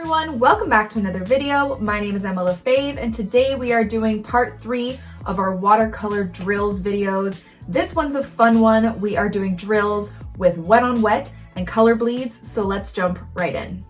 everyone, welcome back to another video. My name is Emma Lefebvre and today we are doing part 3 of our watercolor drills videos. This one's a fun one. We are doing drills with wet on wet and color bleeds, so let's jump right in.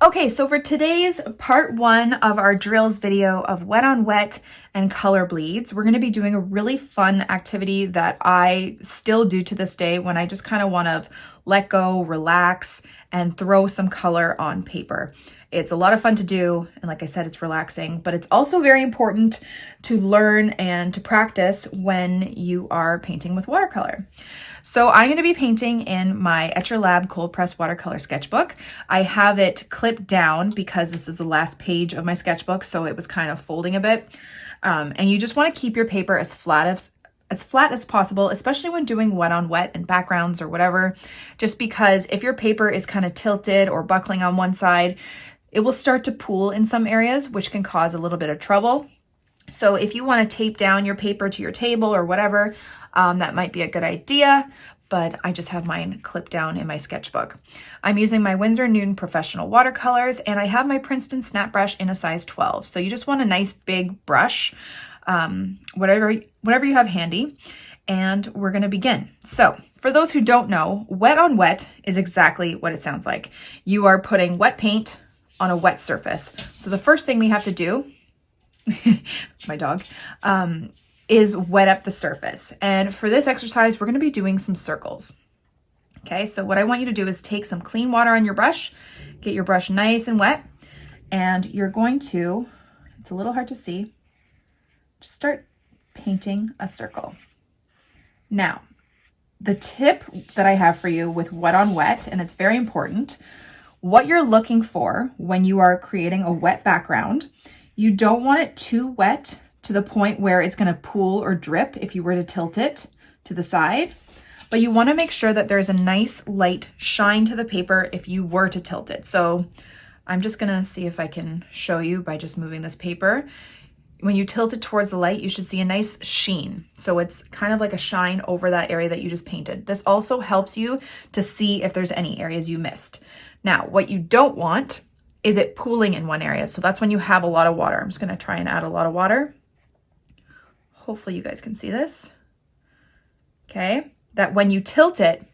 Okay, so for today's part 1 of our drills video of wet on wet and color bleeds, we're going to be doing a really fun activity that I still do to this day when I just kind of want to let go, relax, and throw some color on paper. It's a lot of fun to do, and like I said, it's relaxing, but it's also very important to learn and to practice when you are painting with watercolor. So I'm going to be painting in my Etchr Lab cold press watercolor sketchbook. I have it clipped down because this is the last page of my sketchbook, so it was kind of folding a bit. And you just want to keep your paper as flat as possible, especially when doing wet on wet and backgrounds or whatever, just because if your paper is kind of tilted or buckling on one side, it will start to pool in some areas, which can cause a little bit of trouble. So if you want to tape down your paper to your table or whatever, that might be a good idea, but I just have mine clipped down in my sketchbook. I'm using my Winsor Professional Watercolors, and I have my Princeton snap brush in a size 12. So you just want a nice big brush, whatever you have handy, and we're going to begin. So for those who don't know, wet on wet is exactly what it sounds like. You are putting wet paint on a wet surface. So the first thing we have to do, that's my dog, is wet up the surface. And for this exercise, we're going to be doing some circles. Okay, so what I want you to do is take some clean water on your brush, get your brush nice and wet, and you're going to, it's a little hard to see, just start painting a circle. Now, the tip that I have for you with wet on wet, and it's very important, what you're looking for when you are creating a wet background, you don't want it too wet to the point where it's going to pool or drip if you were to tilt it to the side, but you want to make sure that there's a nice light shine to the paper if you were to tilt it. So I'm just going to see if I can show you by just moving this paper. When you tilt it towards the light, you should see a nice sheen. So it's kind of like a shine over that area that you just painted. This also helps you to see if there's any areas you missed. Now, what you don't want is it pooling in one area. So that's when you have a lot of water. I'm just going to try and add a lot of water. Hopefully you guys can see this. Okay, that when you tilt it,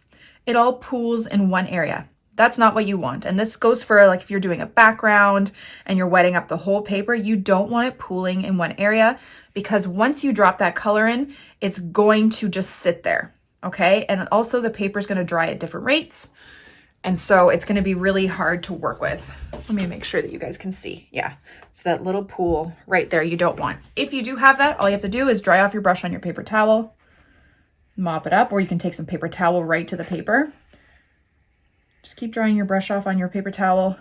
it all pools in one area. That's not what you want. And this goes for like if you're doing a background and you're wetting up the whole paper, you don't want it pooling in one area because once you drop that color in, it's going to just sit there. Okay, and also the paper is going to dry at different rates. And so it's going to be really hard to work with. Let me make sure that you guys can see. Yeah, so that little pool right there you don't want. If you do have that, all you have to do is dry off your brush on your paper towel, mop it up, or you can take some paper towel right to the paper. Just keep drying your brush off on your paper towel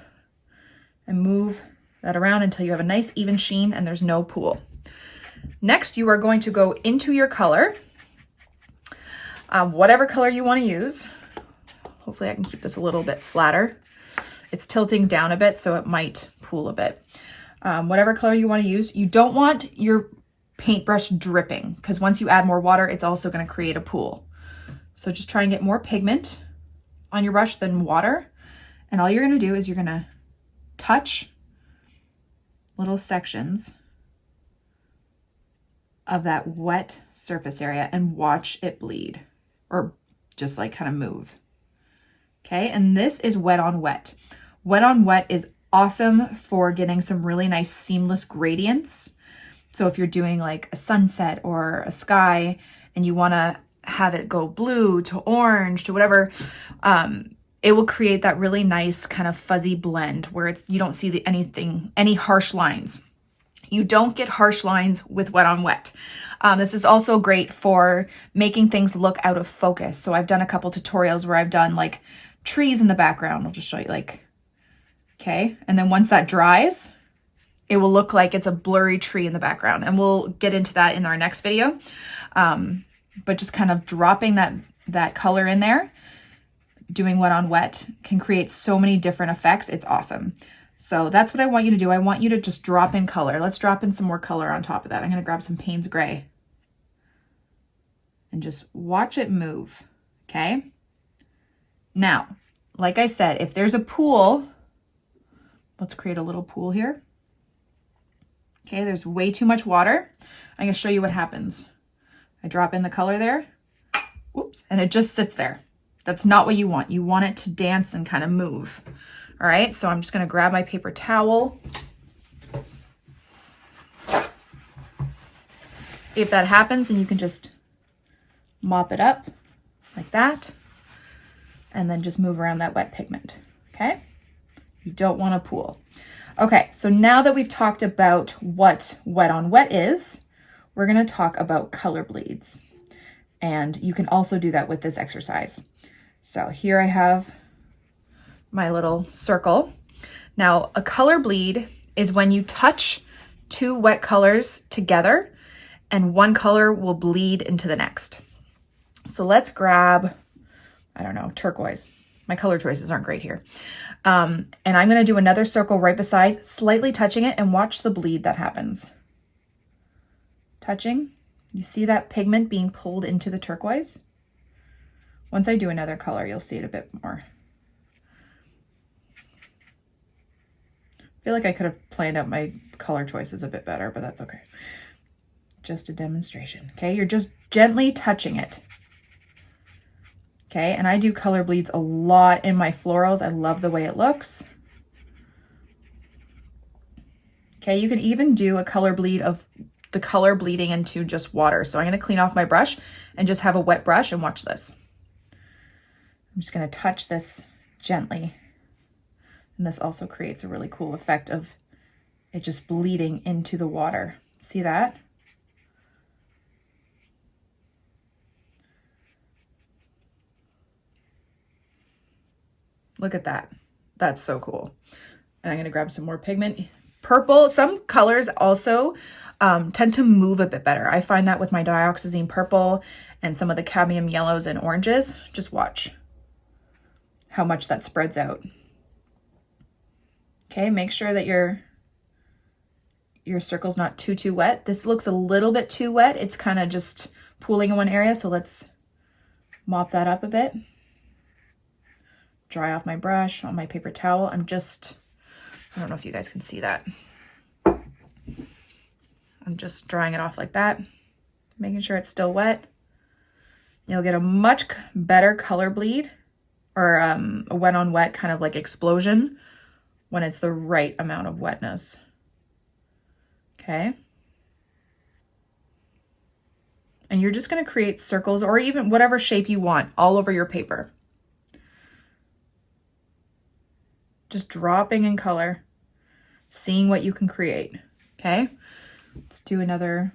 and move that around until you have a nice even sheen and there's no pool. Next, you are going to go into your color, whatever color you want to use. Hopefully I can keep this a little bit flatter. It's tilting down a bit, so it might pool a bit. Whatever color you want to use, you don't want your paintbrush dripping because once you add more water, it's also going to create a pool. So just try and get more pigment on your brush than water. And all you're going to do is you're going to touch little sections of that wet surface area and watch it bleed or just like kind of move. Okay, and this is wet on wet. Wet on wet is awesome for getting some really nice seamless gradients. So if you're doing like a sunset or a sky and you want to have it go blue to orange to whatever, it will create that really nice kind of fuzzy blend where you don't see any harsh lines. You don't get harsh lines with wet on wet. This is also great for making things look out of focus. So I've done a couple tutorials where I've done like trees in the background. I'll just show you like, okay. And then once that dries, it will look like it's a blurry tree in the background. And we'll get into that in our next video. But just kind of dropping that color in there, doing wet on wet can create so many different effects. It's awesome. So that's what I want you to do. I want you to just drop in color. Let's drop in some more color on top of that. I'm going to grab some Payne's Gray and just watch it move. Okay. Now, like I said, if there's a pool, let's create a little pool here. Okay, there's way too much water. I'm going to show you what happens. I drop in the color there. Oops, and it just sits there. That's not what you want. You want it to dance and kind of move. All right, so I'm just going to grab my paper towel. If that happens, and you can just mop it up like that, and then just move around that wet pigment, okay? You don't want a pool. Okay, so now that we've talked about what wet on wet is, we're gonna talk about color bleeds. And you can also do that with this exercise. So here I have my little circle. Now, a color bleed is when you touch two wet colors together and one color will bleed into the next. So let's grab, I don't know, turquoise. My color choices aren't great here. And I'm gonna do another circle right beside, slightly touching it, and watch the bleed that happens. Touching, you see that pigment being pulled into the turquoise? Once I do another color, you'll see it a bit more. I feel like I could have planned out my color choices a bit better, but that's okay. Just a demonstration, okay? You're just gently touching it. Okay, and I do color bleeds a lot in my florals. I love the way it looks. Okay, you can even do a color bleed of the color bleeding into just water. So I'm gonna clean off my brush and just have a wet brush and watch this. I'm just gonna touch this gently. And this also creates a really cool effect of it just bleeding into the water. See that? Look at that. That's so cool. And I'm gonna grab some more pigment. Purple, some colors also tend to move a bit better. I find that with my dioxazine purple and some of the cadmium yellows and oranges. Just watch how much that spreads out. Okay, make sure that your circle's not too wet. This looks a little bit too wet. It's kind of just pooling in one area, so let's mop that up a bit. Dry off my brush on my paper towel. I don't know if you guys can see that. I'm just drying it off like that, making sure it's still wet. You'll get a much better color bleed or a wet on wet kind of like explosion when it's the right amount of wetness. Okay. And you're just going to create circles or even whatever shape you want all over your paper. Just dropping in color, seeing what you can create. Okay. Let's do another,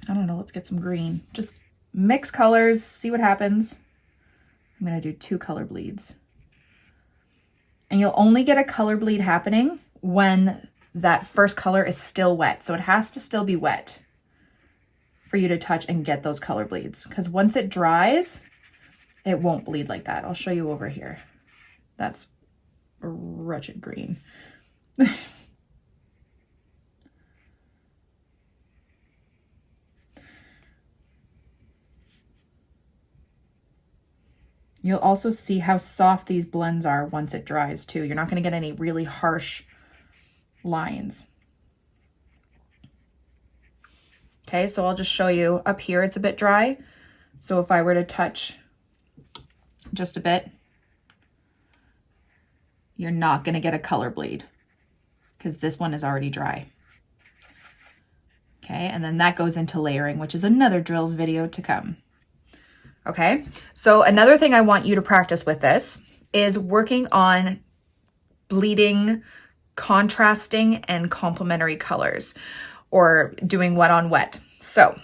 I don't know, let's get some green. Just mix colors, see what happens. I'm gonna do 2 color bleeds. And you'll only get a color bleed happening when that first color is still wet. So it has to still be wet for you to touch and get those color bleeds. Because once it dries, it won't bleed like that. I'll show you over here. That's a wretched green. You'll also see how soft these blends are once it dries too. You're not going to get any really harsh lines. Okay, so I'll just show you up here, it's a bit dry. So if I were to touch just a bit, you're not going to get a color bleed because this one is already dry. Okay, and then that goes into layering, which is another drills video to come. Okay, so another thing I want you to practice with this is working on bleeding, contrasting, and complementary colors, or doing wet on wet. So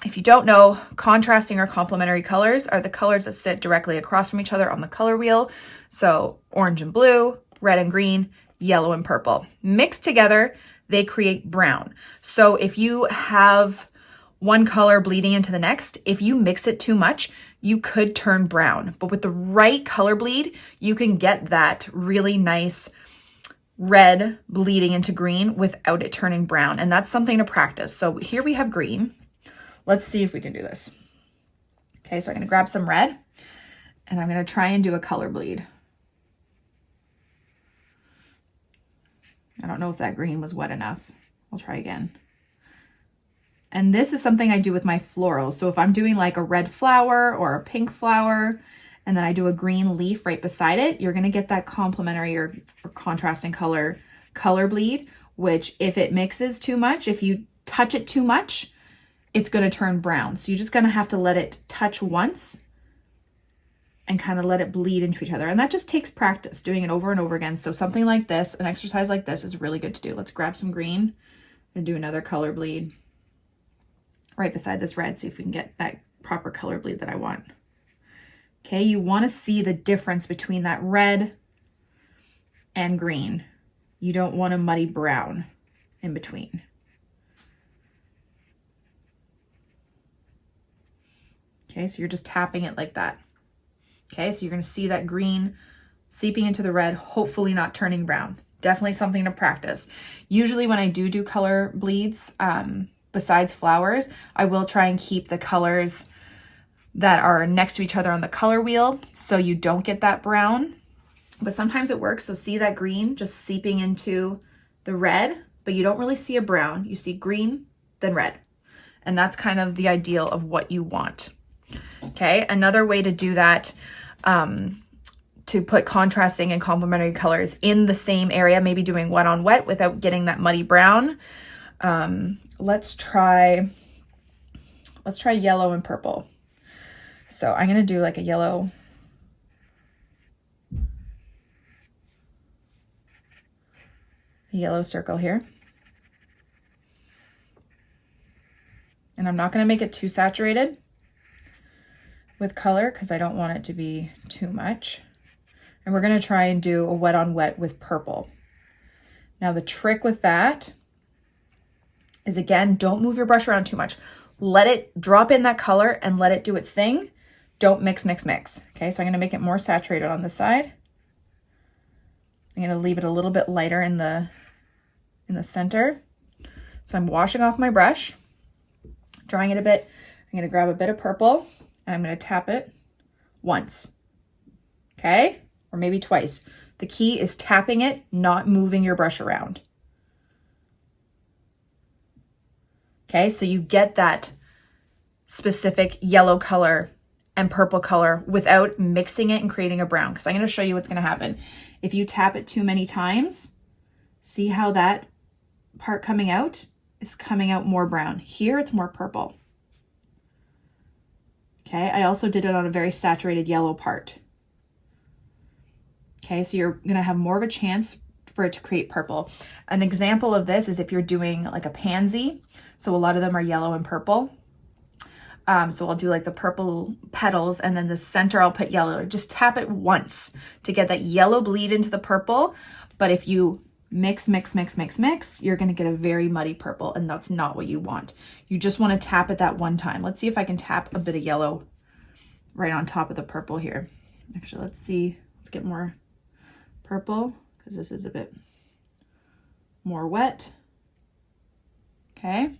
if you don't know, contrasting or complementary colors are the colors that sit directly across from each other on the color wheel. So orange and blue, red and green, yellow and purple. Mixed together, they create brown. So if you have one color bleeding into the next, if you mix it too much, you could turn brown. But with the right color bleed, you can get that really nice red bleeding into green without it turning brown. And that's something to practice. So here we have green. Let's see if we can do this. Okay, so I'm gonna grab some red and I'm gonna try and do a color bleed. I don't know if that green was wet enough. I'll try again. And this is something I do with my florals. So if I'm doing like a red flower or a pink flower, and then I do a green leaf right beside it, you're gonna get that complementary or contrasting color bleed, which if it mixes too much, if you touch it too much, it's gonna turn brown. So you're just gonna have to let it touch once and kind of let it bleed into each other. And that just takes practice, doing it over and over again. So something like this, an exercise like this is really good to do. Let's grab some green and do another color bleed right beside this red, see if we can get that proper color bleed that I want. Okay, you wanna see the difference between that red and green. You don't want a muddy brown in between. Okay, so you're just tapping it like that. Okay, so you're gonna see that green seeping into the red, hopefully not turning brown. Definitely something to practice. Usually when I do color bleeds, besides flowers, I will try and keep the colors that are next to each other on the color wheel so you don't get that brown. But sometimes it works, so see that green just seeping into the red, but you don't really see a brown. You see green, then red. And that's kind of the ideal of what you want. Okay, another way to do that, to put contrasting and complementary colors in the same area, maybe doing wet on wet without getting that muddy brown. Let's try yellow and purple. So I'm gonna do like a yellow circle here. And I'm not gonna make it too saturated with color because I don't want it to be too much. And we're gonna try and do a wet on wet with purple. Now the trick with that is, again, don't move your brush around too much. Let it drop in that color and let it do its thing. Don't mix, mix, mix. Okay, so I'm gonna make it more saturated on this side. I'm gonna leave it a little bit lighter in the center. So I'm washing off my brush, drying it a bit. I'm gonna grab a bit of purple and I'm gonna tap it once, okay? Or maybe twice. The key is tapping it, not moving your brush around. Okay, so you get that specific yellow color and purple color without mixing it and creating a brown, because I'm gonna show you what's gonna happen. If you tap it too many times, see how that part coming out is coming out more brown. Here it's more purple. Okay, I also did it on a very saturated yellow part. Okay, so you're gonna have more of a chance for it to create purple. An example of this is if you're doing like a pansy. So a lot of them are yellow and purple. So I'll do like the purple petals and then the center I'll put yellow. Just tap it once to get that yellow bleed into the purple. But if you mix, mix, mix, mix, mix, you're gonna get a very muddy purple, and that's not what you want. You just wanna tap it that one time. Let's see if I can tap a bit of yellow right on top of the purple here. Actually, let's see, let's get more purple because this is a bit more wet. Okay.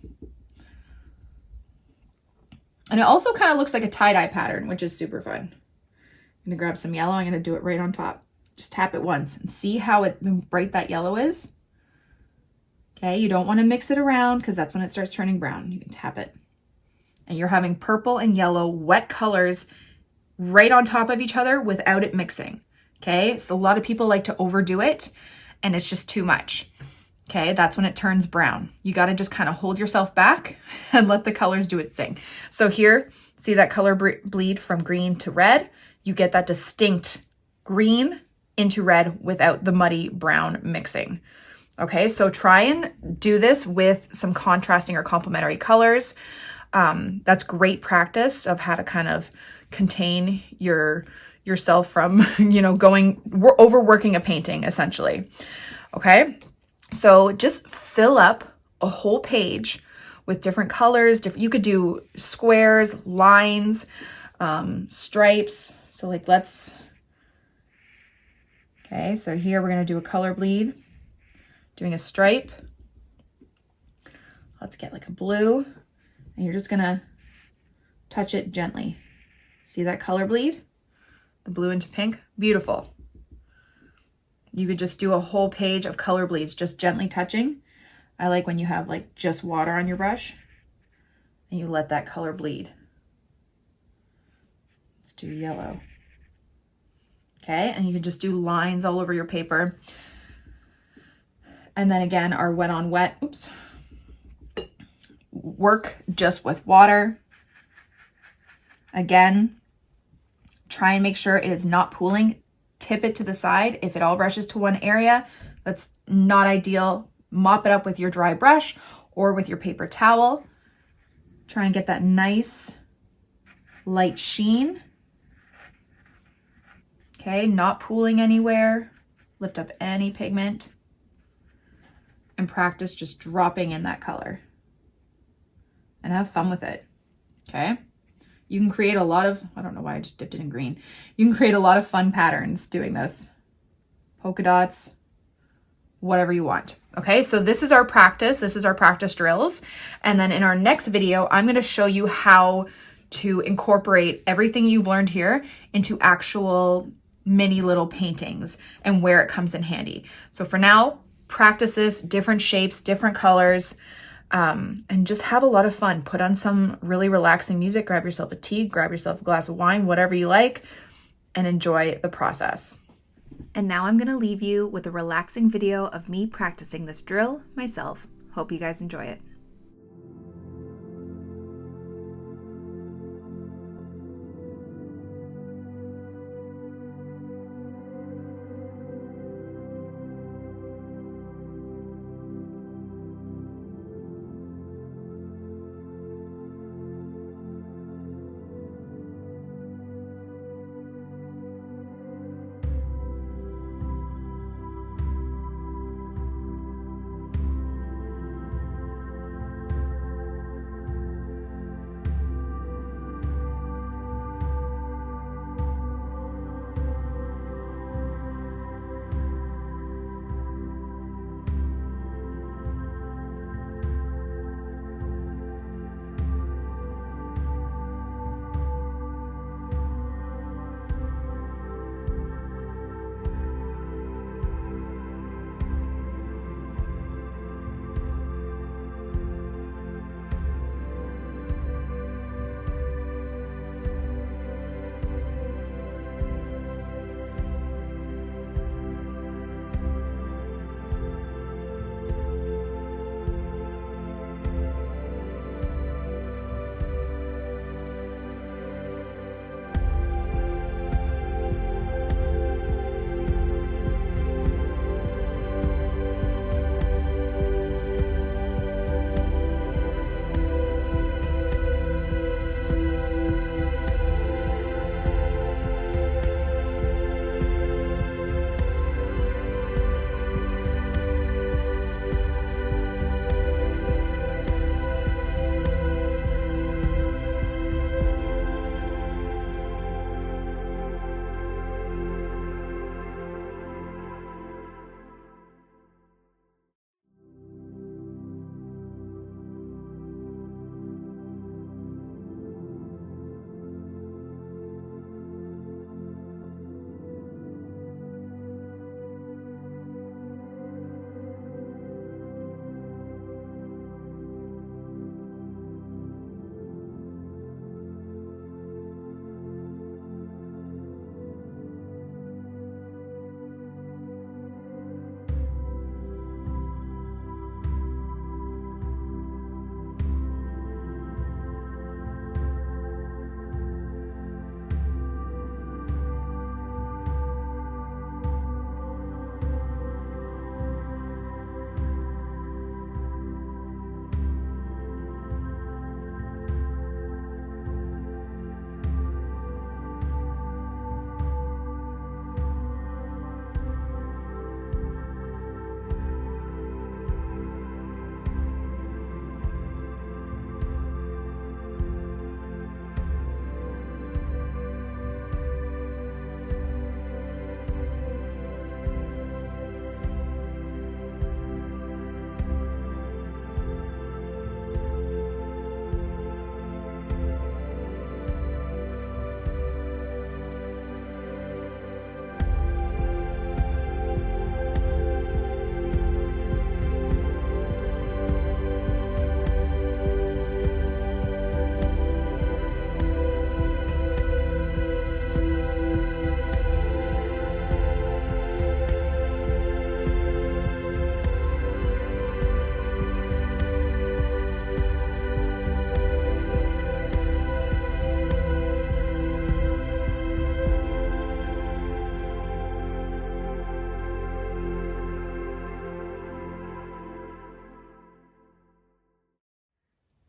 And it also kind of looks like a tie-dye pattern, which is super fun. I'm gonna grab some yellow. I'm gonna do it right on top. Just tap it once and see how bright that yellow is. Okay, you don't want to mix it around because that's when it starts turning brown. You can tap it. And you're having purple and yellow wet colors right on top of each other without it mixing. Okay, so a lot of people like to overdo it and it's just too much. Okay, that's when it turns brown. You got to just kind of hold yourself back and let the colors do its thing. So here, see that color bleed from green to red? You get that distinct green into red without the muddy brown mixing. Okay, so try and do this with some contrasting or complementary colors. That's great practice of how to kind of contain yourself from, you know, overworking a painting essentially. Okay. So just fill up a whole page with different colors. You could do squares, lines, stripes. So like okay, so here we're gonna do a color bleed. doing a stripe. Let's get like a blue, and you're just gonna touch it gently. See that color bleed? The blue into pink, beautiful. You could just do a whole page of color bleeds, just gently touching. I like when you have like just water on your brush and you let that color bleed. Let's do yellow. Okay, and you can just do lines all over your paper. And then again, our wet on wet, oops. Work just with water. Again, try and make sure it is not pooling. Tip it to the side. If it all rushes to one area, that's not ideal. Mop it up with your dry brush or with your paper towel. Try and get that nice light sheen. Okay, not pooling anywhere. Lift up any pigment and practice just dropping in that color and have fun with it. Okay. You can create a lot of, I don't know why I just dipped it in green. You can create a lot of fun patterns doing this. Polka dots, whatever you want. Okay, so this is our practice. This is our practice drills. And then in our next video, I'm going to show you how to incorporate everything you've learned here into actual mini little paintings and where it comes in handy. So for now, practice this, different shapes, different colors, and just have a lot of fun. Put on some really relaxing music, grab yourself a tea, grab yourself a glass of wine, whatever you like, and enjoy the process. And now I'm going to leave you with a relaxing video of me practicing this drill myself. Hope you guys enjoy it.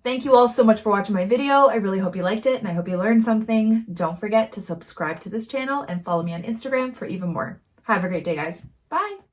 Thank you all so much for watching my video. I really hope you liked it and I hope you learned something. Don't forget to subscribe to this channel and follow me on Instagram for even more. Have a great day, guys. Bye.